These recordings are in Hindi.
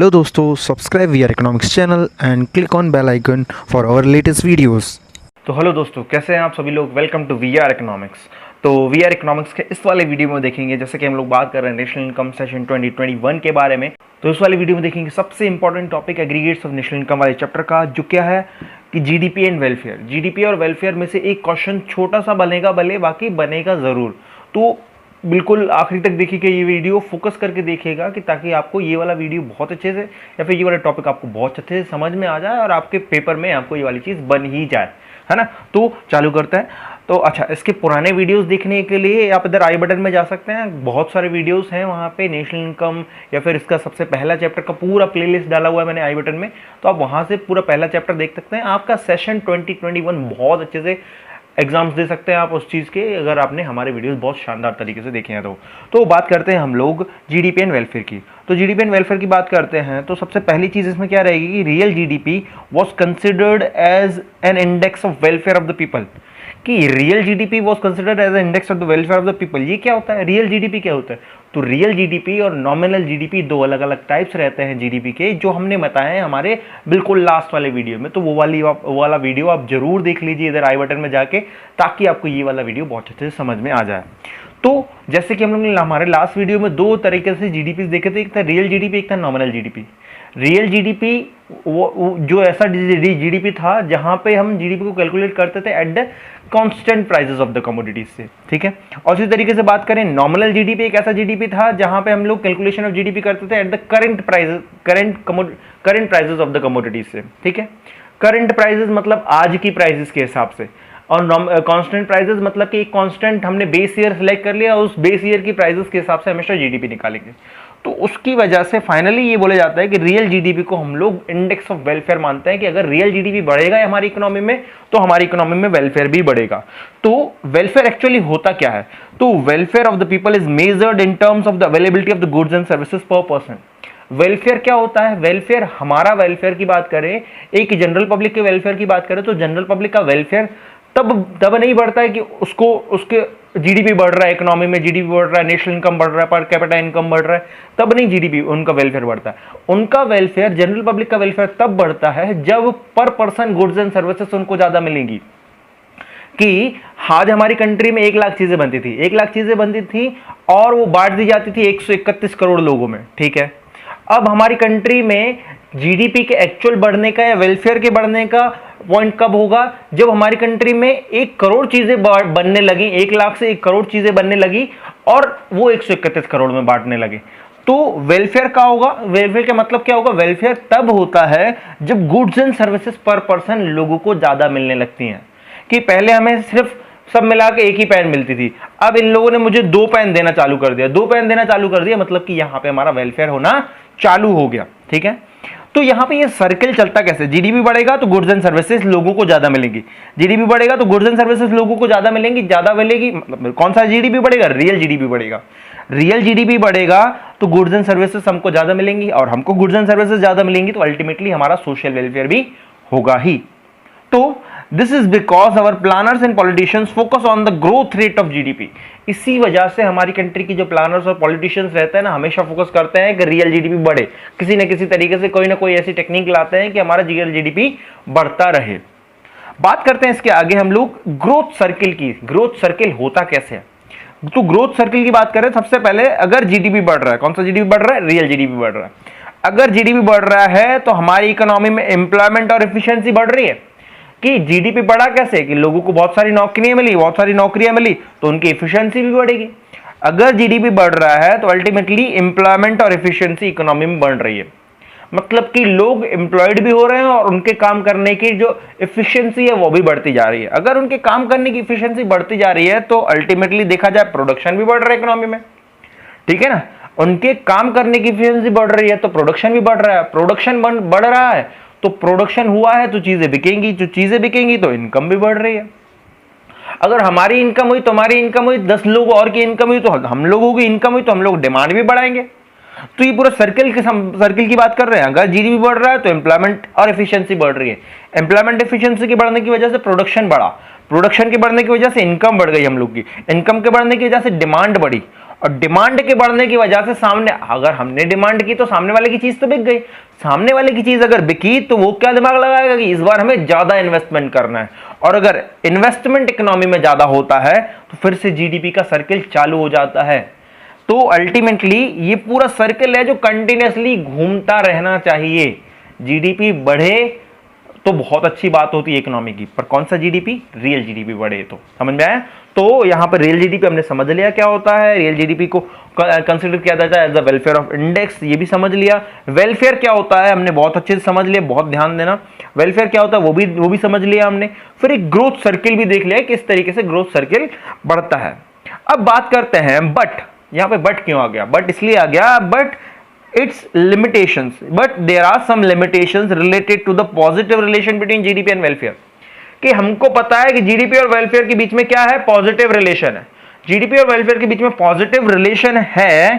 हेलो दोस्तों, subscribe we are economics channel and click on bell icon for our latest videos. तो हेलो दोस्तों, कैसे हैं आप सभी लोग। Welcome to we are economics. तो वी आर इकोनॉमिक्स के इस वाले वीडियो में देखेंगे, जैसे कि हम लोग बात कर रहे हैं नेशनल इनकम सेशन 2021 के बारे में। तो इस वाले वीडियो में देखेंगे सबसे important topic aggregates of national income वाले चैप्टर का, जो क्या है कि जीडीपी एंड वेलफेयर। जीडीपी और वेलफेयर में से एक क्वेश्चन छोटा सा बनेगा, भले बाकी बनेगा ज़रूर। तो बिल्कुल आखिरी तक देखिएगा, ये वीडियो फोकस करके देखिएगा कि ताकि आपको ये वाला वीडियो बहुत अच्छे से या फिर ये वाला टॉपिक आपको बहुत अच्छे से समझ में आ जाए और आपके पेपर में आपको ये वाली चीज़ बन ही जाए, है ना। तो चालू करते हैं। तो अच्छा, इसके पुराने वीडियोस देखने के लिए आप इधर आई बटन में जा सकते हैं, बहुत सारे वीडियोस हैं वहाँ पे नेशनल इनकम या फिर इसका सबसे पहला चैप्टर का पूरा प्लेलिस्ट डाला हुआ है मैंने आई बटन में। तो आप वहाँ से पूरा पहला चैप्टर देख सकते हैं। आपका सेशन 2021 बहुत अच्छे से एग्जाम्स दे सकते हैं आप उस चीज़ के, अगर आपने हमारे वीडियोस बहुत शानदार तरीके से देखे हैं। तो बात करते हैं हम लोग जीडीपी एंड वेलफेयर की। तो जीडीपी एंड वेलफेयर की बात करते हैं तो सबसे पहली चीज़ इसमें क्या रहेगी कि real GDP was considered as an index of welfare of the people. कि real GDP was considered as an index of the welfare of the people. ये क्या होता है, रियल जीडीपी क्या होता है? तो रियल जीडीपी और नॉमिनल जीडीपी दो अलग अलग टाइप्स रहते हैं जीडीपी के, जो हमने बताए हैं हमारे बिल्कुल लास्ट वाले वीडियो में। तो वो वाला वीडियो आप जरूर देख लीजिए इधर आई बटन में जाके, ताकि आपको ये वाला वीडियो बहुत अच्छे से समझ में आ जाए। तो जैसे कि हम लोग ने हमारे लास्ट वीडियो में दो तरीके से जीडीपी देखे थे, एक था रियल जीडीपी, एक था नॉमिनल जीडीपी। रियल जीडीपी वो जो ऐसा जीडीपी था जहां पे हम जीडीपी को कैलकुलेट करते थे at the constant prices of the commodities से, ठीक है। और इसी तरीके से बात करें, नॉमिनल जीडीपी एक ऐसा जीडीपी था जहां पे हम लोग कैलकुलेशन ऑफ जीडीपी करते थे at the current prices of the commodities से, ठीक है। करंट प्राइसेस मतलब आज की प्राइसेस के हिसाब से, और कांस्टेंट प्राइसेस मतलब कि एक कांस्टेंट हमने बेस ईयर सेलेक्ट कर लिया, उस बेस ईयर की प्राइसेस के हिसाब से हमेशा जीडीपी निकालेंगे। तो उसकी वजह से फाइनली ये बोला जाता है कि रियल जीडीपी को हम लोग इंडेक्स ऑफ वेलफेयर मानते हैं, कि अगर रियल जीडीपी बढ़ेगा हमारी इकोनॉमी में तो हमारी इकोनॉमी में वेलफेयर भी बढ़ेगा। तो वेलफेयर एक्चुअली होता क्या है? तो welfare of the people is measured in terms of the availability of the goods and services पर पर्सन। वेलफेयर क्या होता है? वेलफेयर, हमारा वेलफेयर की बात करें, एक जनरल पब्लिक के वेलफेयर की बात करें, तो जनरल पब्लिक का वेलफेयर तब नहीं बढ़ता है कि उसके जीडीपी बढ़ रहा है, इकोनॉमी में जीडीपी बढ़ रहा है, नेशनल इनकम बढ़ रहा है, पर कैपिटा इनकम बढ़ रहा है, तब नहीं जीडीपी उनका वेलफेयर बढ़ता है। उनका वेलफेयर, जनरल पब्लिक का वेलफेयर तब बढ़ता है जब पर पर्सन गुड्स एंड सर्विसेज उनको ज्यादा मिलेंगी। कि आज हमारी कंट्री में 1 लाख चीजें बनती थी, 1 लाख चीजें बनती थी और वो बांट दी जाती थी 131 करोड़ लोगों में, ठीक है। अब हमारी कंट्री में जीडीपी के एक्चुअल बढ़ने का या वेलफेयर के बढ़ने का पॉइंट कब होगा? जब हमारी कंट्री में 1 करोड़ चीजें बनने लगी, 1 लाख से 1 करोड़ चीजें बनने लगी और वो 131 करोड़ में बांटने लगे। तो वेलफेयर का होगा, वेलफेयर का मतलब क्या होगा? वेलफेयर तब होता है जब गुड्स एंड सर्विसेज पर पर्सन लोगों को ज्यादा मिलने लगती हैं। कि पहले हमें सिर्फ सब मिला के 1 ही पेन मिलती थी, अब इन लोगों ने मुझे 2 पेन देना चालू कर दिया, 2 पेन देना चालू कर दिया, मतलब कि यहां पे हमारा वेलफेयर होना चालू हो गया, ठीक है। तो यहां पे ये सर्कल चलता कैसे? जीडीपी बढ़ेगा तो गुड्स एंड सर्विसेज लोगों को ज्यादा मिलेंगी, जीडीपी बढ़ेगा तो गुड्स एंड सर्विसेज लोगों को ज्यादा मिलेंगी, ज्यादा मिलेगी, मतलब कौन सा जीडीपी बढ़ेगा? रियल जीडीपी बढ़ेगा। रियल जीडीपी बढ़ेगा तो गुड्स एंड सर्विसेज हमको ज्यादा मिलेंगी, और हमको गुड्स एंड सर्विसेज ज्यादा मिलेंगी तो अल्टीमेटली हमारा सोशल वेलफेयर भी होगा ही। तो this is because our planners and politicians focus on the growth rate of GDP. इसी वजह से हमारी कंट्री की जो प्लानर्स और पॉलिटिशियंस रहते हैं ना, हमेशा फोकस करते हैं कि रियल जीडीपी बढ़े, किसी न किसी तरीके से कोई ना कोई ऐसी टेक्निक लाते हैं कि हमारा रियल जीडीपी बढ़ता रहे। बात करते हैं इसके आगे हम लोग ग्रोथ सर्किल की। ग्रोथ सर्किल होता कैसे है? तो ग्रोथ सर्किल की बात करें, सबसे पहले अगर जीडीपी बढ़ रहा है, कौन सा जीडीपी बढ़ रहा है? रियल जीडीपी बढ़ रहा है। अगर जीडीपी बढ़ रहा है तो हमारी इकोनॉमी में एम्प्लॉयमेंट और एफिशिएंसी बढ़ रही है। कि जीडीपी बढ़ा कैसे? कि लोगों को बहुत सारी नौकरियां मिली, बहुत सारी नौकरियां मिली तो उनकी एफिशिएंसी भी बढ़ेगी। अगर जीडीपी बढ़ रहा है तो अल्टीमेटली एम्प्लॉयमेंट और एफिशिएंसी इकोनॉमी में बढ़ रही है, मतलब कि लोग एम्प्लॉयड भी हो रहे हैं और उनके काम करने की जो एफिशिएंसी है वो भी बढ़ती जा रही है। अगर उनके काम करने की एफिशिएंसी बढ़ती जा रही है तो अल्टीमेटली देखा जाए प्रोडक्शन भी बढ़ रहा है इकोनॉमी में, ठीक है ना। उनके काम करने की एफिशिएंसी बढ़ रही है तो प्रोडक्शन भी बढ़ रहा है, प्रोडक्शन बढ़ रहा है तो प्रोडक्शन हुआ है तो चीजें बिकेंगी, जो चीजें बिकेंगी तो इनकम भी बढ़ रही है। अगर हमारी इनकम हुई तो हमारी इनकम हुई, 10 लोग और की इनकम हुई तो हम लोगों की इनकम हुई, तो हम लोग डिमांड भी बढ़ाएंगे। तो ये पूरा सर्किल की बात कर रहे हैं। अगर जीडीपी बढ़ रहा है तो एम्प्लॉयमेंट और एफिशिएंसी बढ़ रही है, एम्प्लॉयमेंट एफिशिएंसी के बढ़ने की वजह से प्रोडक्शन बढ़ा, प्रोडक्शन के बढ़ने की वजह से इनकम बढ़ गई हम लोग की, इनकम के बढ़ने की वजह से डिमांड बढ़ी, और डिमांड के बढ़ने की वजह से सामने, अगर हमने डिमांड की तो सामने वाले की चीज तो बिक गई, सामने वाले की चीज अगर बिकी तो वो क्या दिमाग लगाएगा कि इस बार हमें ज्यादा इन्वेस्टमेंट करना है, और अगर इन्वेस्टमेंट इकोनॉमी में ज्यादा होता है तो फिर से जीडीपी का सर्किल चालू हो जाता है। तो अल्टीमेटली ये पूरा सर्किल है जो कंटिन्यूअसली घूमता रहना चाहिए। जीडीपी बढ़े तो बहुत अच्छी बात होती है इकोनॉमी की, पर कौन सा जीडीपी? रियल जीडीपी बढ़े तो। समझ में आया? तो यहां पर रियल जीडीपी हमने समझ लिया क्या होता है, रियल जीडीपी को कंसीडर किया जाता है as the welfare of index, ये भी समझ लिया। वेलफेयर क्या होता है हमने बहुत अच्छे से समझ लिया, बहुत ध्यान देना। वेलफेयर क्या होता है वो भी समझ लिया हमने। फिर एक ग्रोथ सर्किल भी देख लिया किस तरीके से ग्रोथ सर्किल बढ़ता है। अब बात करते हैं बट, यहां पे बट क्यों आ गया? बट इसलिए आ गया, but its limitations, but there are some limitations related to the positive relation between GDP and welfare। कि हमको पता है कि जीडीपी और वेलफेयर के बीच में क्या है? पॉजिटिव रिलेशन है। जीडीपी और वेलफेयर के बीच में पॉजिटिव रिलेशन है,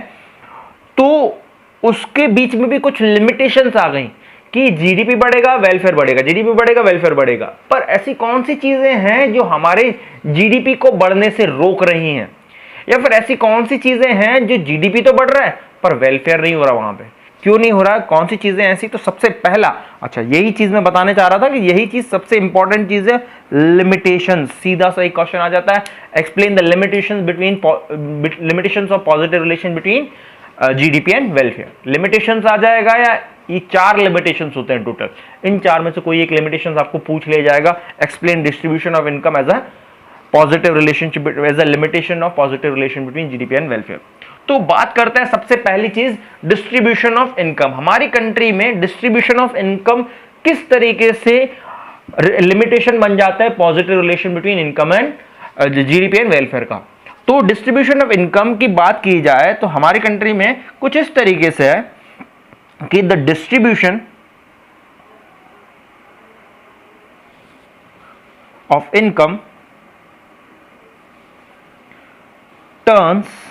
तो उसके बीच में भी कुछ लिमिटेशंस आ गई कि जीडीपी बढ़ेगा वेलफेयर बढ़ेगा, जीडीपी बढ़ेगा वेलफेयर बढ़ेगा। पर ऐसी कौन सी चीजें हैं जो हमारे जीडीपी को बढ़ने से रोक रही हैं, या फिर ऐसी कौन सी चीजें हैं जो जीडीपी तो बढ़ रहा है पर वेलफेयर नहीं हो रहा? वहां पे क्यों नहीं हो रहा? कौन सी चीजें ऐसी? तो सबसे पहला, अच्छा यही चीज मैं बताने चाह रहा था कि यही चीज सबसे इंपॉर्टेंट चीज है, लिमिटेशंस। सीधा सा एक क्वेश्चन आ जाता है, explain the limitations of positive relation between GDP and welfare. Limitations आ जाएगा, या ये 4 लिमिटेशंस होते हैं टोटल, इन 4 में से कोई एक लिमिटेशंस आपको पूछ लिया जाएगा। Explain distribution of income as a positive relationship, as a limitation of positive relation between GDP and welfare. तो बात करते हैं सबसे पहली चीज, डिस्ट्रीब्यूशन ऑफ इनकम। हमारी कंट्री में डिस्ट्रीब्यूशन ऑफ इनकम किस तरीके से लिमिटेशन बन जाता है positive relation between income and GDP and welfare का। तो डिस्ट्रीब्यूशन ऑफ इनकम की बात की जाए तो हमारी कंट्री में कुछ इस तरीके से है कि the distribution of income turns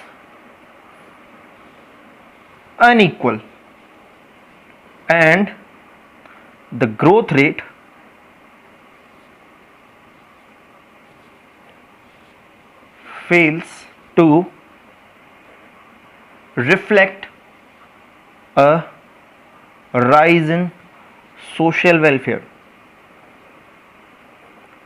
unequal and the growth rate fails to reflect a rise in social welfare।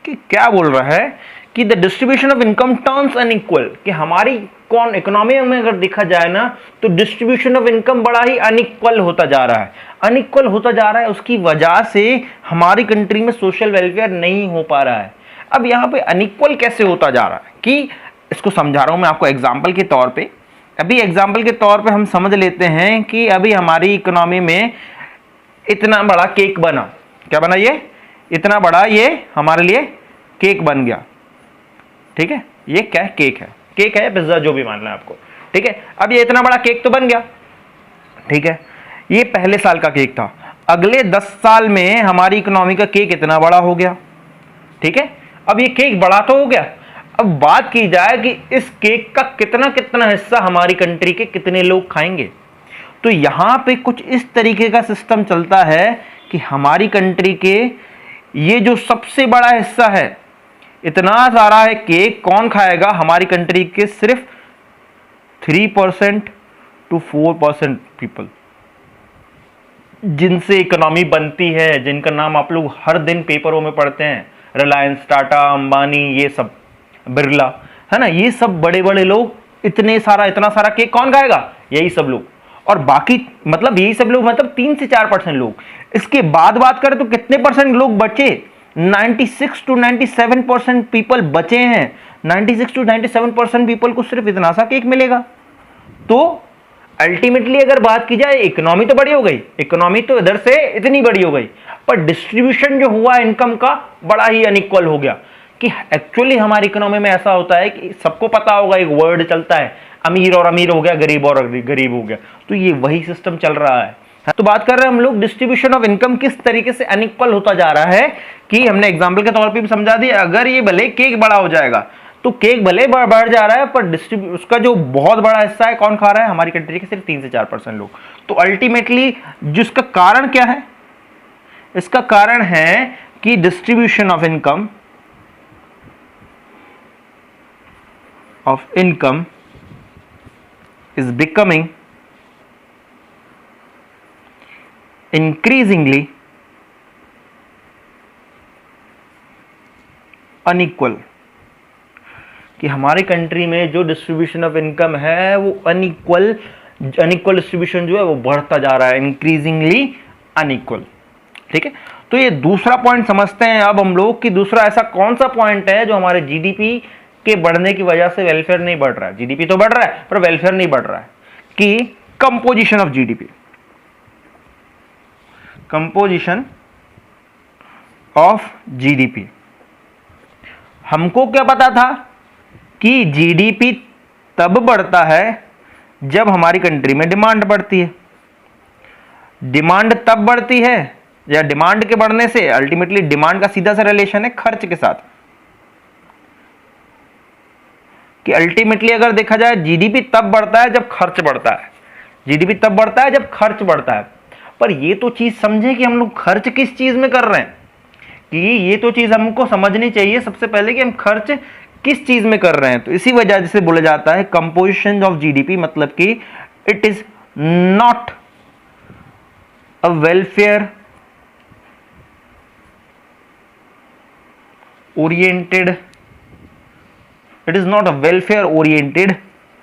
कि क्या बोल रहा है कि the distribution of income turns unequal, कि हमारी कौन इकोनॉमी में अगर देखा जाए ना तो डिस्ट्रीब्यूशन ऑफ इनकम बड़ा ही अनइक्वल होता जा रहा है, अनइक्वल होता जा रहा है। उसकी वजह से हमारी कंट्री में सोशल वेलफेयर नहीं हो पा रहा है। अब यहाँ पे अनइक्वल कैसे होता जा रहा है कि इसको समझा रहा हूं मैं आपको एग्जाम्पल के तौर पे। अभी एग्जाम्पल के तौर पे हम समझ लेते हैं कि अभी हमारी इकोनॉमी में इतना बड़ा केक बना, क्या बना? ये इतना बड़ा, ये हमारे लिए केक बन गया, ठीक है? ये क्या है? केक है, केक है, पिज्जा, जो भी मानना है आपको, ठीक है? अब ये इतना बड़ा केक तो बन गया, ठीक है? ये पहले साल का केक था, अगले 10 साल में हमारी इकोनॉमी का केक इतना बड़ा हो गया, ठीक है? अब ये केक बड़ा तो हो गया, अब बात की जाए कि इस केक का कितना कितना हिस्सा हमारी कंट्री के कितने लोग खाएंगे। तो यहां पे कुछ इस तरीके का सिस्टम चलता है कि हमारी कंट्री के ये जो सबसे बड़ा हिस्सा है, इतना सारा है केक, कौन खाएगा? हमारी कंट्री के सिर्फ 3% to 4% पीपल, जिनसे इकोनॉमी बनती है, जिनका नाम आप लोग हर दिन पेपरों में पढ़ते हैं, रिलायंस, टाटा, अंबानी, ये सब, बिरला, है ना, ये सब बड़े बड़े लोग, इतना सारा केक कौन खाएगा? यही सब लोग। और बाकी मतलब यही सब लोग मतलब 3 से 4% लोग। इसके बाद बात करें तो कितने परसेंट लोग बचे? 96 to 97% पीपल बचे हैं। 96 to 97% पीपल को सिर्फ इतना सा केक मिलेगा। तो अल्टीमेटली अगर बात की जाए, इकोनॉमी तो बड़ी हो गई, इकोनॉमी तो इधर से इतनी बड़ी हो गई, पर डिस्ट्रीब्यूशन जो हुआ इनकम का बड़ा ही अनइक्वल हो गया। कि एक्चुअली हमारी इकोनॉमी में ऐसा होता है कि सबको पता होगा, एक वर्ड चलता है, अमीर और अमीर हो गया, गरीब और गरीब हो गया। तो ये वही सिस्टम चल रहा है। तो बात कर रहे हैं हम लोग डिस्ट्रीब्यूशन ऑफ इनकम किस तरीके से अनइक्वल होता जा रहा है, कि हमने एग्जांपल के तौर पे भी समझा दिया। अगर ये भले केक बड़ा हो जाएगा, तो केक भले बढ़ जा रहा है, पर उसका जो बहुत बड़ा हिस्सा है कौन खा रहा है? हमारी कंट्री के सिर्फ 3 से 4% लोग। तो अल्टीमेटली जिसका कारण क्या है? इसका कारण है कि distribution of income is becoming increasingly unequal, कि हमारी कंट्री में जो डिस्ट्रीब्यूशन ऑफ इनकम है वो अनइक्वल डिस्ट्रीब्यूशन जो है वो बढ़ता जा रहा है, इंक्रीजिंगली अनइक्वल। ठीक है, तो ये दूसरा पॉइंट समझते हैं अब हम लोग कि दूसरा ऐसा कौन सा पॉइंट है जो हमारे जीडीपी के बढ़ने की वजह से वेलफेयर नहीं बढ़ रहा है। जीडीपी तो बढ़ रहा है पर वेलफेयर नहीं बढ़ रहा है, कि composition of GDP, composition of GDP. हमको क्या पता था कि जीडीपी तब बढ़ता है जब हमारी कंट्री में डिमांड बढ़ती है। डिमांड तब बढ़ती है, या डिमांड के बढ़ने से अल्टीमेटली डिमांड का सीधा सा रिलेशन है खर्च के साथ, कि अल्टीमेटली अगर देखा जाए जीडीपी तब बढ़ता है जब खर्च बढ़ता है, जीडीपी तब बढ़ता है जब खर्च बढ़ता है। पर ये तो चीज समझे कि हम लोग खर्च किस चीज में कर रहे हैं, कि ये तो चीज हमको समझनी चाहिए सबसे पहले कि हम खर्च किस चीज में कर रहे हैं। तो इसी वजह से बोला जाता है कंपोजिशन ऑफ जीडीपी, मतलब कि it is not a welfare oriented, it is not a welfare oriented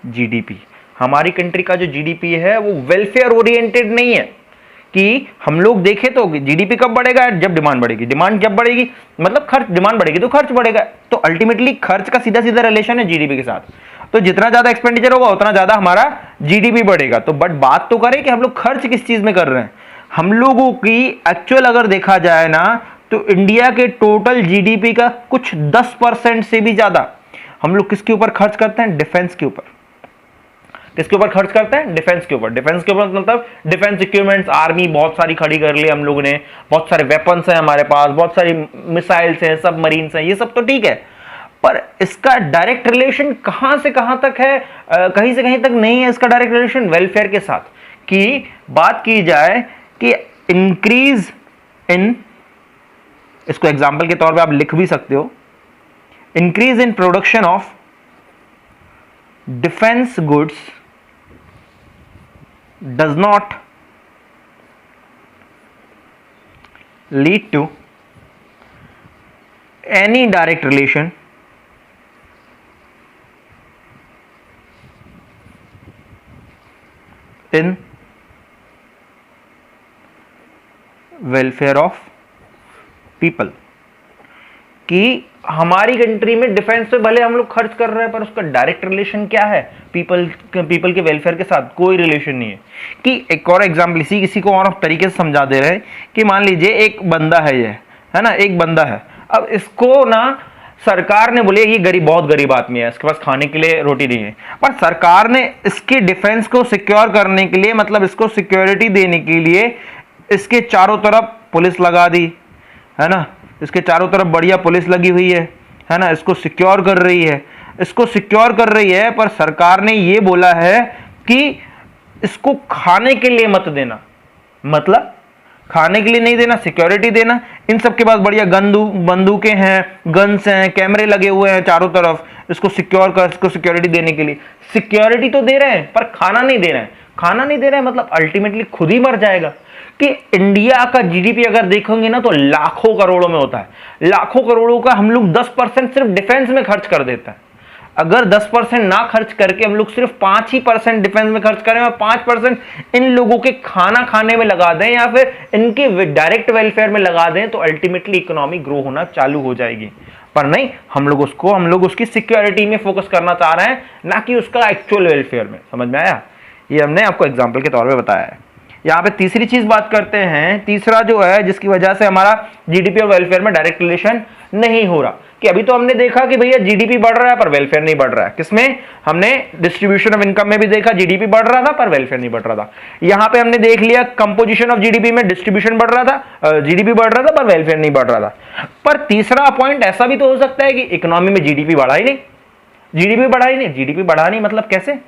GDP. हमारी कंट्री का जो जीडीपी है वो वेलफेयर ओरिएंटेड नहीं है, कि हम लोग देखें तो जीडीपी कब बढ़ेगा, जब डिमांड बढ़ेगी। डिमांड जब बढ़ेगी मतलब खर्च, डिमांड बढ़ेगी तो खर्च बढ़ेगा। तो अल्टीमेटली खर्च का सीधा सीधा रिलेशन है जीडीपी के साथ। तो जितना ज्यादा एक्सपेंडिचर होगा उतना ज्यादा हमारा जीडीपी बढ़ेगा। तो बट बात तो करें कि हम लोग खर्च किस चीज में कर रहे हैं। हम लोगों की एक्चुअल अगर देखा जाए ना, तो इंडिया के टोटल जीडीपी का कुछ 10% से भी ज्यादा हम लोग किसके ऊपर खर्च करते हैं, डिफेंस के ऊपर। किसके ऊपर खर्च करते हैं, डिफेंस के ऊपर। डिफेंस के ऊपर मतलब डिफेंस इक्विपमेंट्स, आर्मी बहुत सारी खड़ी कर ली हम लोगों ने, बहुत सारे वेपन्स हैं हमारे पास, बहुत सारी मिसाइल्स हैं, सबमरीन्स हैं, ये सब तो ठीक है। पर इसका डायरेक्ट रिलेशन कहां से कहां तक है, कहीं से कहीं तक नहीं है इसका डायरेक्ट रिलेशन वेलफेयर के साथ। कि बात की जाए कि इंक्रीज इन, इसको एग्जाम्पल के तौर पर आप लिख भी सकते हो, increase in production of defence goods does not lead to any direct relation in welfare of people। कि हमारी कंट्री में डिफेंस पे भले हम लोग खर्च कर रहे हैं पर उसका डायरेक्ट रिलेशन क्या है, पीपल के वेलफेयर के साथ कोई रिलेशन नहीं है। कि एक और एग्जांपल इसी को और तरीके से समझा दे रहे हैं कि मान लीजिए एक बंदा है, ये है ना, एक बंदा है। अब इसको ना सरकार ने बोले ये गरीब, बहुत गरीब आदमी है, इसके पास खाने के लिए रोटी नहीं है, पर सरकार ने इसके डिफेंस को सिक्योर करने के लिए, मतलब इसको सिक्योरिटी देने के लिए इसके चारों तरफ पुलिस लगा दी, है ना, इसके चारों तरफ बढ़िया पुलिस लगी हुई है ना, इसको सिक्योर कर रही है, इसको सिक्योर कर रही है। पर सरकार ने ये बोला है कि इसको खाने के लिए मत देना, मतलब खाने के लिए नहीं देना, सिक्योरिटी देना। इन सब के पास बढ़िया बंदूकें हैं, गन्स हैं, कैमरे लगे हुए हैं चारों तरफ, इसको सिक्योरिटी देने के लिए। सिक्योरिटी तो दे रहे हैं पर खाना नहीं दे रहे हैं। खाना नहीं दे रहे हैं मतलब अल्टीमेटली खुद ही मर जाएगा। कि इंडिया का जीडीपी अगर देखेंगे ना तो लाखों करोड़ों में होता है। लाखों करोड़ों का हम लोग 10% सिर्फ डिफेंस में खर्च कर देता है। अगर 10% ना खर्च करके हम लोग सिर्फ 5% डिफेंस में खर्च करें और 5% इन लोगों के खाना खाने में लगा दें या फिर इनके डायरेक्ट वेलफेयर में लगा दें, तो अल्टीमेटली इकोनॉमी ग्रो होना चालू हो जाएगी। पर नहीं, हम लोग उसकी सिक्योरिटी में फोकस करना चाह रहे हैं, ना कि उसका एक्चुअल वेलफेयर में। समझ में आया? ये हमने आपको एग्जाम्पल के तौर पर बताया है। यहाँ पे तीसरी चीज बात करते हैं, तीसरा जो है जिसकी वजह से हमारा जीडीपी और वेलफेयर में डायरेक्ट रिलेशन नहीं हो रहा, कि अभी तो हमने देखा कि भैया जीडीपी बढ़ रहा है पर वेलफेयर नहीं बढ़ रहा है। किसमें? हमने डिस्ट्रीब्यूशन ऑफ इनकम में भी देखा जीडीपी बढ़ रहा था पर वेलफेयर नहीं बढ़ रहा था। यहाँ पे हमने देख लिया कंपोजिशन ऑफ जीडीपी में डिस्ट्रीब्यूशन बढ़ रहा था, जीडीपी बढ़ रहा था पर वेलफेयर नहीं बढ़ रहा था। पर तीसरा पॉइंट ऐसा भी तो हो सकता है कि इकोनॉमी में जीडीपी बढ़ा ही नहीं, जीडीपी बढ़ा नहीं मतलब कैसे?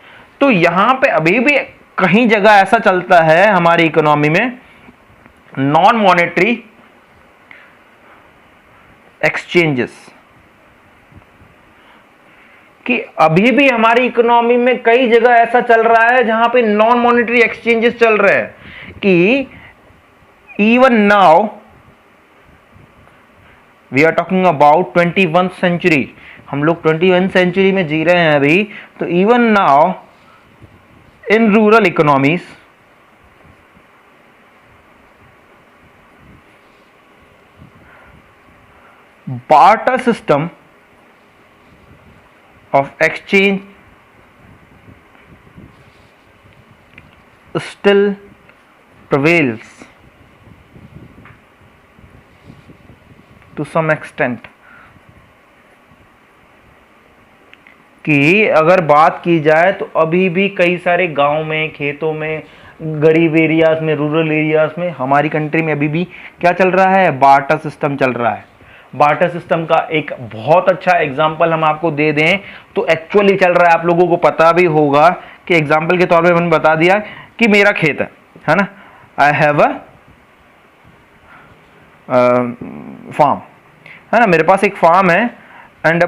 तो यहां पे अभी भी कहीं जगह ऐसा चलता है हमारी इकोनॉमी में, नॉन मॉनेटरी एक्सचेंजेस, कि अभी भी हमारी इकोनॉमी में कई जगह ऐसा चल रहा है जहां पे नॉन मॉनेटरी एक्सचेंजेस चल रहे हैं कि even now we are talking about 21st century, हम लोग 21st सेंचुरी में जी रहे हैं अभी। तो even now in rural economies barter system of exchange still prevails to some extent। कि अगर बात की जाए तो अभी भी कई सारे गांव में, खेतों में, गरीब एरियाज में, रूरल एरियाज में हमारी कंट्री में अभी भी क्या चल रहा है, बार्टर सिस्टम चल रहा है। बार्टर सिस्टम का एक बहुत अच्छा एग्जांपल हम आपको दे दें तो एक्चुअली चल रहा है, आप लोगों को पता भी होगा कि एग्जांपल के तौर पे मैंने बता दिया कि मेरा खेत है ना, आई हैव अ फार्म, है ना, मेरे पास एक फार्म है एंड अ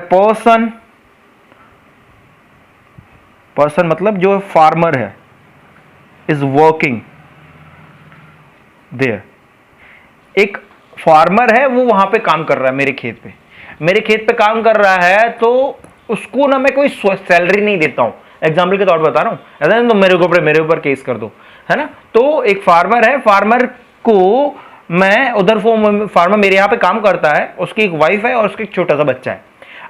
पर्सन मतलब जो फार्मर है इज वर्किंग देयर। एक फार्मर है वो वहां पे काम कर रहा है मेरे खेत पे काम कर रहा है, तो उसको ना मैं कोई सैलरी नहीं देता हूं, एग्जाम्पल के तौर पर बता रहा हूं, ऐसा तो मेरे ऊपर केस कर दो, है ना। तो एक फार्मर है, फार्मर को मैं उधर फार्मर मेरे यहाँ पे काम करता है, उसकी एक वाइफ है और उसका एक छोटा सा बच्चा है।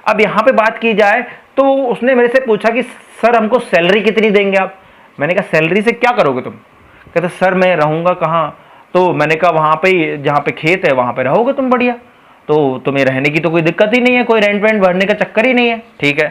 अब यहाँ पे बात की जाए तो उसने मेरे से पूछा कि सर हमको सैलरी कितनी देंगे आप। मैंने कहा सैलरी से क्या करोगे तुम। कहते सर मैं रहूंगा कहाँ। तो मैंने कहा वहाँ पे जहाँ पे खेत है वहाँ पे रहोगे तुम बढ़िया, तो तुम्हें रहने की तो कोई दिक्कत ही नहीं है, कोई रेंट वेंट भरने का चक्कर ही नहीं है, ठीक है।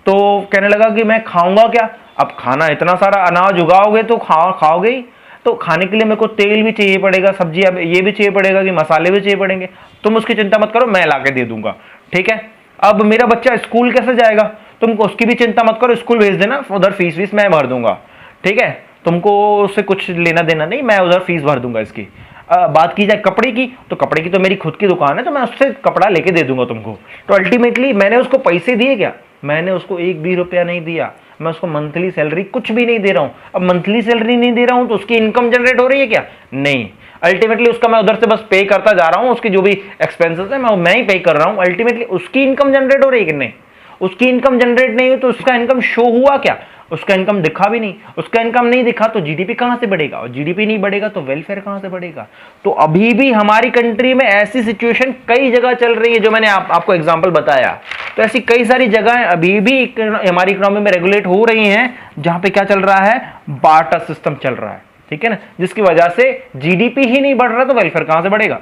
तो कहने लगा कि मैं खाऊंगा क्या। अब खाना इतना सारा अनाज उगाओगे तो खाओगे ही, तो खाने के लिए मेरे को तेल भी चाहिए पड़ेगा, सब्जी ये भी चाहिए पड़ेगा कि मसाले भी चाहिए पड़ेंगे। तुम उसकी चिंता मत करो, मैं ला के दे दूंगा, ठीक है। अब मेरा बच्चा स्कूल कैसे जाएगा, तुमको उसकी भी चिंता मत करो, स्कूल भेज देना, उधर फीस मैं भर दूंगा, ठीक है। तुमको उससे कुछ लेना देना नहीं, मैं उधर फीस भर दूंगा इसकी। बात की जाए कपड़े की, तो कपड़े की तो मेरी खुद की दुकान है, तो मैं उससे कपड़ा लेके दे दूंगा तुमको। तो अल्टीमेटली मैंने उसको पैसे दिए क्या, मैंने उसको एक भी रुपया नहीं दिया, मैं उसको मंथली सैलरी कुछ भी नहीं दे रहा हूं। अब मंथली सैलरी नहीं दे रहा हूं तो उसकी इनकम जनरेट हो रही है क्या, नहीं। अल्टीमेटली उसका मैं उधर से बस पे करता जा रहा हूं, उसकी जो भी एक्सपेंसेस है मैं ही पे कर रहा हूं। अल्टीमेटली उसकी इनकम जनरेट हो रही है कि नहीं, उसकी इनकम जनरेट नहीं हुई तो उसका इनकम शो हुआ क्या, उसका इनकम दिखा भी नहीं। उसका इनकम नहीं दिखा तो जीडीपी कहां से बढ़ेगा, और जीडीपी नहीं बढ़ेगा तो वेलफेयर कहां से बढ़ेगा। तो अभी भी हमारी कंट्री में ऐसी सिचुएशन कई जगह चल रही है, जो मैंने आपको एग्जांपल बताया। तो ऐसी कई सारी जगह अभी भी हमारी इकोनॉमी में रेगुलेट हो रही हैं जहां पे क्या चल रहा है, बार्टर सिस्टम चल रहा है, ठीक है ना, जिसकी वजह से जीडीपी ही नहीं बढ़ रहा तो वेलफेयर कहां से बढ़ेगा।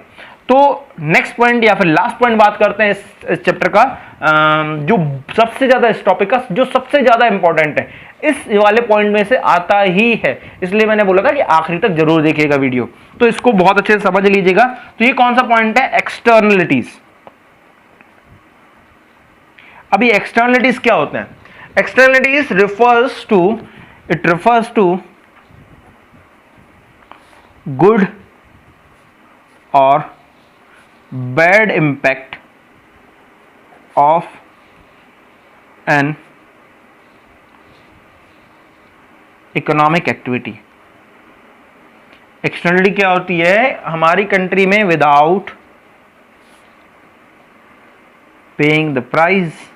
तो नेक्स्ट पॉइंट या फिर लास्ट पॉइंट बात करते हैं इस चैप्टर का, जो सबसे ज्यादा इस टॉपिक का जो सबसे ज्यादा इंपॉर्टेंट है, इस वाले पॉइंट में से आता ही है, इसलिए मैंने बोला था कि आखिरी तक जरूर देखिएगा वीडियो, तो इसको बहुत अच्छे से समझ लीजिएगा। तो ये कौन सा पॉइंट है, एक्सटर्नलिटीज। अभी एक्सटर्नलिटीज क्या होते हैं, externalities refers to good or bad impact of an economic activity. Externality क्या होती है, हमारी कंट्री में विदाउट पेइंग द प्राइस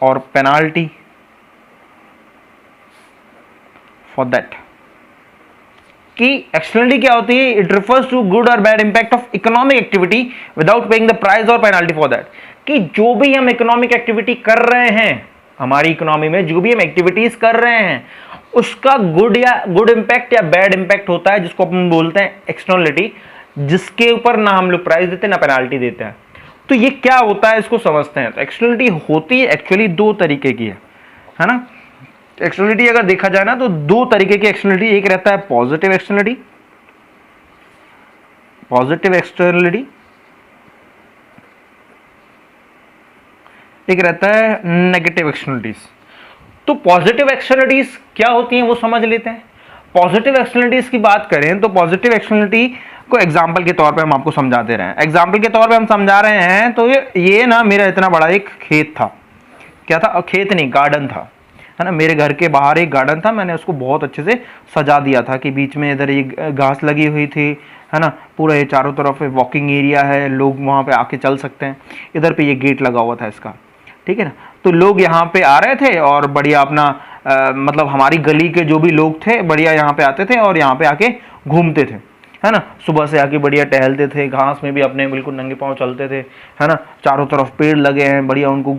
और पेनाल्टी फॉर दैट। कि एक्सटर्नलिटी क्या होती है, इट रिफर्स टू गुड और bad impact of economic activity without paying the price और पेनाल्टी फॉर दैट। कि जो भी हम इकोनॉमिक एक्टिविटी कर रहे हैं, हमारी इकोनॉमी में जो भी हम एक्टिविटीज कर रहे हैं, उसका गुड इंपैक्ट या बैड इंपैक्ट होता है, जिसको अपन बोलते हैं एक्सटर्नलिटी, जिसके ऊपर ना हम लोग प्राइस देते ना पेनाल्टी देते हैं। तो ये क्या होता है, इसको समझते हैं। तो एक्सटर्नलिटी होती है एक्चुअली दो तरीके की है ना। एक्सटर्नलिटी अगर देखा जाए ना तो दो तरीके की एक्सटर्नलिटी, एक रहता है पॉजिटिव एक्सटर्नलिटी, एक रहता है नेगेटिव एक्सटर्नलिटीज। तो पॉजिटिव एक्सटर्नलिटीज क्या होती हैं वो समझ लेते हैं। पॉजिटिव एक्सटर्नलिटीज की बात करें तो पॉजिटिव एक्सटर्नलिटी को एग्जाम्पल के तौर पे हम आपको समझाते रहे हैं। एग्जाम्पल के तौर पे हम समझा रहे हैं तो ये ना मेरा इतना बड़ा एक खेत था, क्या था, खेत नहीं गार्डन था, है ना। मेरे घर के बाहर एक गार्डन था, मैंने उसको बहुत अच्छे से सजा दिया था कि बीच में इधर ये घास लगी हुई थी, है ना। पूरा ये चारों तरफ वॉकिंग एरिया है, लोग वहाँ पे आके चल सकते हैं। इधर पे ये गेट लगा हुआ था इसका, ठीक है ना। तो लोग यहाँ पे आ रहे थे और बढ़िया अपना मतलब हमारी गली के जो भी लोग थे बढ़िया यहाँ पे आते थे और यहाँ पे आके घूमते थे, है ना। सुबह से आके बढ़िया टहलते थे, घास में भी अपने बिल्कुल नंगे पाँव चलते थे, है ना। चारों तरफ पेड़ लगे हैं, बढ़िया उनको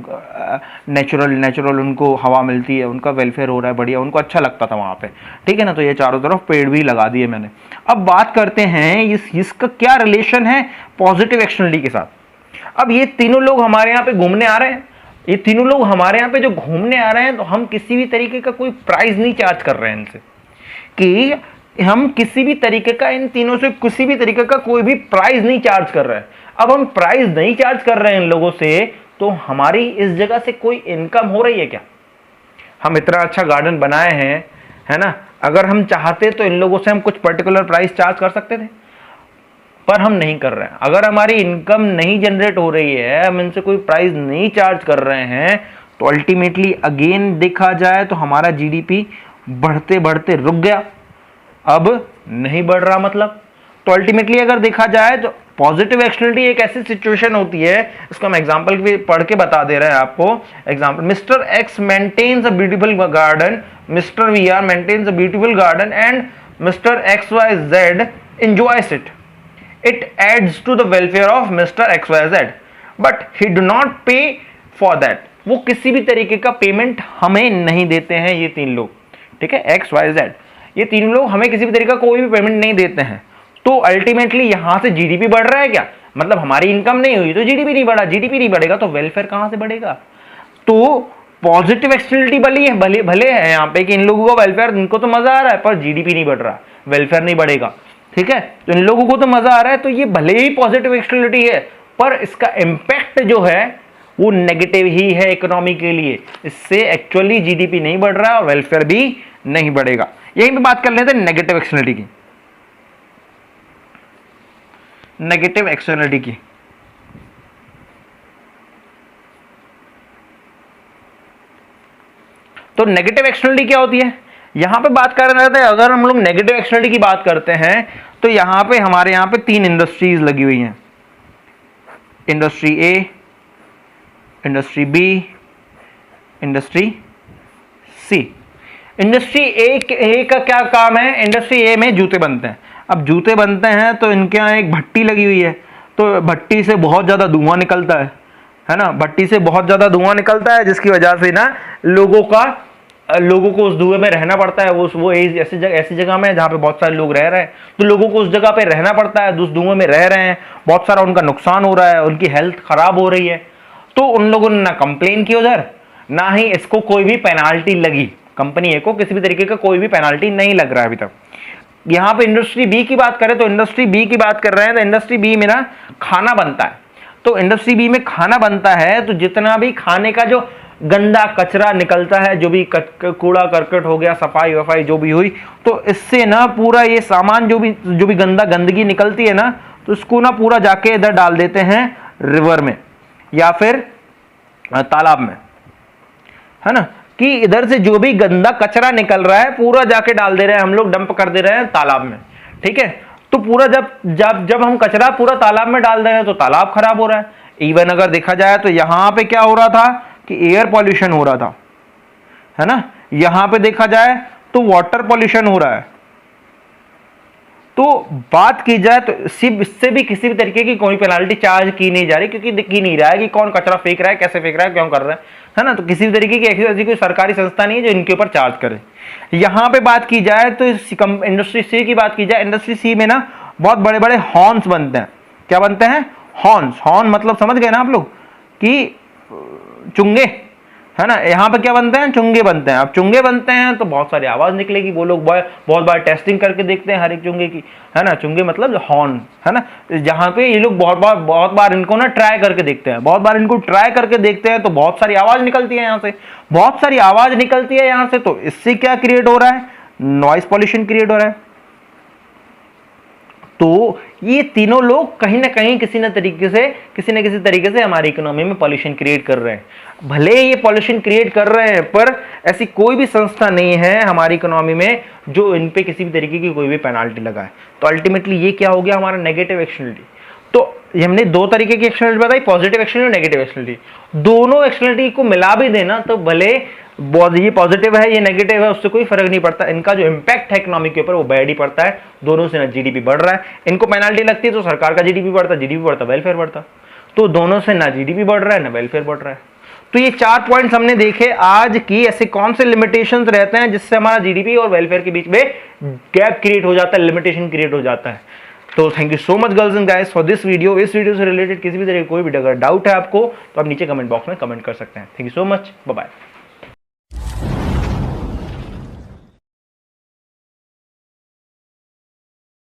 नेचुरल उनको हवा मिलती है, उनका वेलफेयर हो रहा है बढ़िया, उनको अच्छा लगता था वहाँ पे, ठीक है ना। तो ये चारों तरफ पेड़ भी लगा दिए मैंने। अब बात करते हैं इसका क्या रिलेशन है पॉजिटिव एक्सटर्नलिटी के साथ। अब ये तीनों लोग हमारे यहाँ पे घूमने आ रहे हैं, ये तीनों लोग हमारे यहाँ पे जो घूमने आ रहे हैं, तो हम किसी भी तरीके का कोई प्राइस नहीं चार्ज कर रहे हैं इनसे, कि हम किसी भी तरीके का इन तीनों से किसी भी तरीके का कोई भी प्राइस नहीं चार्ज कर रहे हैं। अब हम प्राइस नहीं चार्ज कर रहे हैं इन लोगों से, तो हमारी इस जगह से कोई इनकम हो रही है क्या? हम इतना अच्छा गार्डन बनाए हैं, है ना, अगर हम चाहते तो इन लोगों से हम कुछ पर्टिकुलर प्राइस चार्ज कर सकते थे, पर हम नहीं कर रहे हैं। अगर हमारी इनकम नहीं जनरेट हो रही है, हम इनसे कोई प्राइस नहीं चार्ज कर रहे हैं, तो अल्टीमेटली अगेन देखा जाए तो हमारा जीडीपी बढ़ते बढ़ते रुक गया, अब नहीं बढ़ रहा मतलब। तो अल्टीमेटली अगर देखा जाए तो पॉजिटिव एक्सटर्नलिटी एक ऐसी सिचुएशन होती है, इसको हम एग्जांपल भी पढ़ के बता दे रहे हैं आपको। Example, mister X maintains a beautiful garden, mister V R maintains a beautiful garden and mister X Y Z enjoys it. It adds to the welfare of Mr. XYZ, but he do not pay for that. वो किसी भी तरीके का पेमेंट हमें नहीं देते हैं ये तीन लोग, ठीक है, XYZ, ये तीन लोग हमें किसी भी तरीके का कोई भी पेमेंट नहीं देते हैं। तो अल्टीमेटली यहां से जीडीपी बढ़ रहा है क्या? मतलब हमारी इनकम नहीं हुई तो जीडीपी नहीं बढ़ा, जीडीपी नहीं बढ़ेगा तो वेलफेयर कहां से बढ़ेगा? तो पॉजिटिव एक्सटर्नलिटी भले है यहाँ पे कि इन लोगों का वेलफेयर, इनको तो मजा आ रहा है, पर जीडीपी नहीं बढ़ रहा, वेलफेयर नहीं बढ़ेगा, ठीक है। तो इन लोगों को तो मजा आ रहा है, तो ये भले ही पॉजिटिव एक्सटर्नलिटी है, पर इसका इम्पैक्ट जो है वो नेगेटिव ही है इकोनॉमी के लिए। इससे एक्चुअली जीडीपी नहीं बढ़ रहा और वेलफेयर भी नहीं बढ़ेगा। यहीं पे बात कर लेते हैं नेगेटिव एक्सटर्नलिटी की। नेगेटिव एक्सटर्नलिटी की तो नेगेटिव एक्सटर्नलिटी क्या होती है, यहां पे बात कर रहे थे। अगर हम लोग नेगेटिव एक्सटर्नलिटी की बात करते हैं तो यहां पे हमारे यहां पे तीन इंडस्ट्रीज लगी हुई हैं, इंडस्ट्री ए, इंडस्ट्री बी, इंडस्ट्री सी। इंडस्ट्री ए का क्या काम है? इंडस्ट्री ए में जूते बनते हैं। अब जूते बनते हैं तो इनके यहाँ एक भट्टी लगी हुई है, तो भट्टी से बहुत ज़्यादा धुआं निकलता है ना, भट्टी से बहुत ज़्यादा धुआं निकलता है, जिसकी वजह से ना लोगों को उस धुएं में रहना पड़ता है। वो ऐसी जगह में जहाँ पे बहुत सारे लोग रह रहे हैं, तो लोगों को उस जगह पे रहना पड़ता है, उस धुएं में रह रहे हैं, बहुत सारा उनका नुकसान हो रहा है, उनकी हेल्थ खराब हो रही है। तो उन लोगों ने ना कंप्लेन की उधर, ना ही इसको कोई भी पेनाल्टी लगी, कंपनी ए को किसी भी तरीके का कोई भी पेनाल्टी नहीं लग रहा है अभी तक। यहाँ पे इंडस्ट्री बी की बात करें तो इंडस्ट्री बी की बात कर रहे हैं, तो इंडस्ट्री बी में ना खाना बनता है। तो इंडस्ट्री बी में खाना बनता है, तो जितना भी खाने का जो गंदा कचरा निकलता है, जो भी कूड़ा करकट हो गया, सफाई वफाई जो भी हुई, तो इससे ना पूरा ये सामान जो भी गंदगी निकलती है ना, तो इसको ना पूरा जाके इधर डाल देते हैं रिवर में या फिर तालाब में, है ना, कि इधर से जो भी गंदा कचरा निकल रहा है पूरा जाके डाल दे रहे हैं हम लोग, डंप कर दे रहे हैं तालाब में, ठीक है। तो पूरा जब हम कचरा पूरा तालाब में डाल रहे हैं तो तालाब खराब हो रहा है। इवन अगर देखा जाए तो यहां पे क्या हो रहा था कि एयर पॉल्यूशन हो रहा था, है ना। यहां पे देखा जाए तो वाटर पॉल्यूशन हो रहा है। तो बात की जाए तो इससे भी किसी भी तरीके की कोई पेनाल्टी चार्ज की नहीं जा रही, क्योंकि की नहीं रहा है कि कौन कचरा फेंक रहा है, कैसे फेंक रहा है, क्यों कर रहा है ना। तो किसी भी तरीके की ऐसी कोई सरकारी संस्था नहीं है जो इनके ऊपर चार्ज करे। यहां पे बात की जाए तो इंडस्ट्री सी की बात की जाए, इंडस्ट्री सी में ना बहुत बड़े बड़े हॉर्न्स बनते हैं। क्या बनते हैं? हॉर्न मतलब समझ गए ना आप लोग कि चुंगे, है ना। यहाँ पे क्या बनते हैं? चुंगे बनते हैं। अब चुंगे बनते हैं तो बहुत सारी आवाज निकलेगी, वो लोग बहुत बार टेस्टिंग करके देखते हैं हर एक चुंगे की, है ना। चुंगे मतलब हॉर्न, है ना। जहाँ पे ये लोग बहुत बार इनको ना ट्राई करके देखते हैं, बहुत बार इनको ट्राई करके देखते हैं, तो बहुत सारी आवाज निकलती है यहाँ से, बहुत सारी आवाज निकलती है यहाँ से। तो इससे क्या क्रिएट हो रहा है? नॉइस पॉल्यूशन क्रिएट हो रहा है। तो ये तीनों लोग कहीं ना कहीं किसी न किसी तरीके से हमारी इकोनॉमी में पॉल्यूशन क्रिएट कर रहे हैं। भले ये पॉल्यूशन क्रिएट कर रहे हैं, पर ऐसी कोई भी संस्था नहीं है हमारी इकोनॉमी में जो इन पे किसी भी तरीके की कोई भी पेनाल्टी लगाए। तो अल्टीमेटली ये क्या हो गया, हमारा नेगेटिव एक्सटर्नलिटी। तो हमने दो तरीके की एक्सटर्नलिटी बताई, पॉजिटिव एक्सटर्नलिटी और नेगेटिव एक्सटर्नलिटी। दोनों एक्सटर्नलिटी को मिला भी देना तो भले ये पॉजिटिव है ये नेगेटिव है, उससे कोई फर्क नहीं पड़ता, इनका जो इम्पैक्ट है इकोनॉमी के ऊपर वो बैड ही पड़ता है। दोनों से ना जीडीपी बढ़ रहा है, इनको पेनाल्टी लगती है तो सरकार का जीडीपी बढ़ता वेलफेयर बढ़ता। तो दोनों से ना जीडीपी बढ़ रहा है ना वेलफेयर बढ़ रहा है। तो ये 4 पॉइंट्स हमने देखे आज की, ऐसे कौन से लिमिटेशंस रहते हैं जिससे हमारा जीडीपी और वेलफेयर के बीच में गैप क्रिएट हो जाता है, लिमिटेशन क्रिएट हो जाता है। तो thank you so much girls and guys for this video. इस वीडियो से रिलेटेड किसी भी तरह कोई भी अगर डाउट है आपको तो आप नीचे कमेंट बॉक्स में कमेंट कर सकते हैं। Thank you so much, bye bye.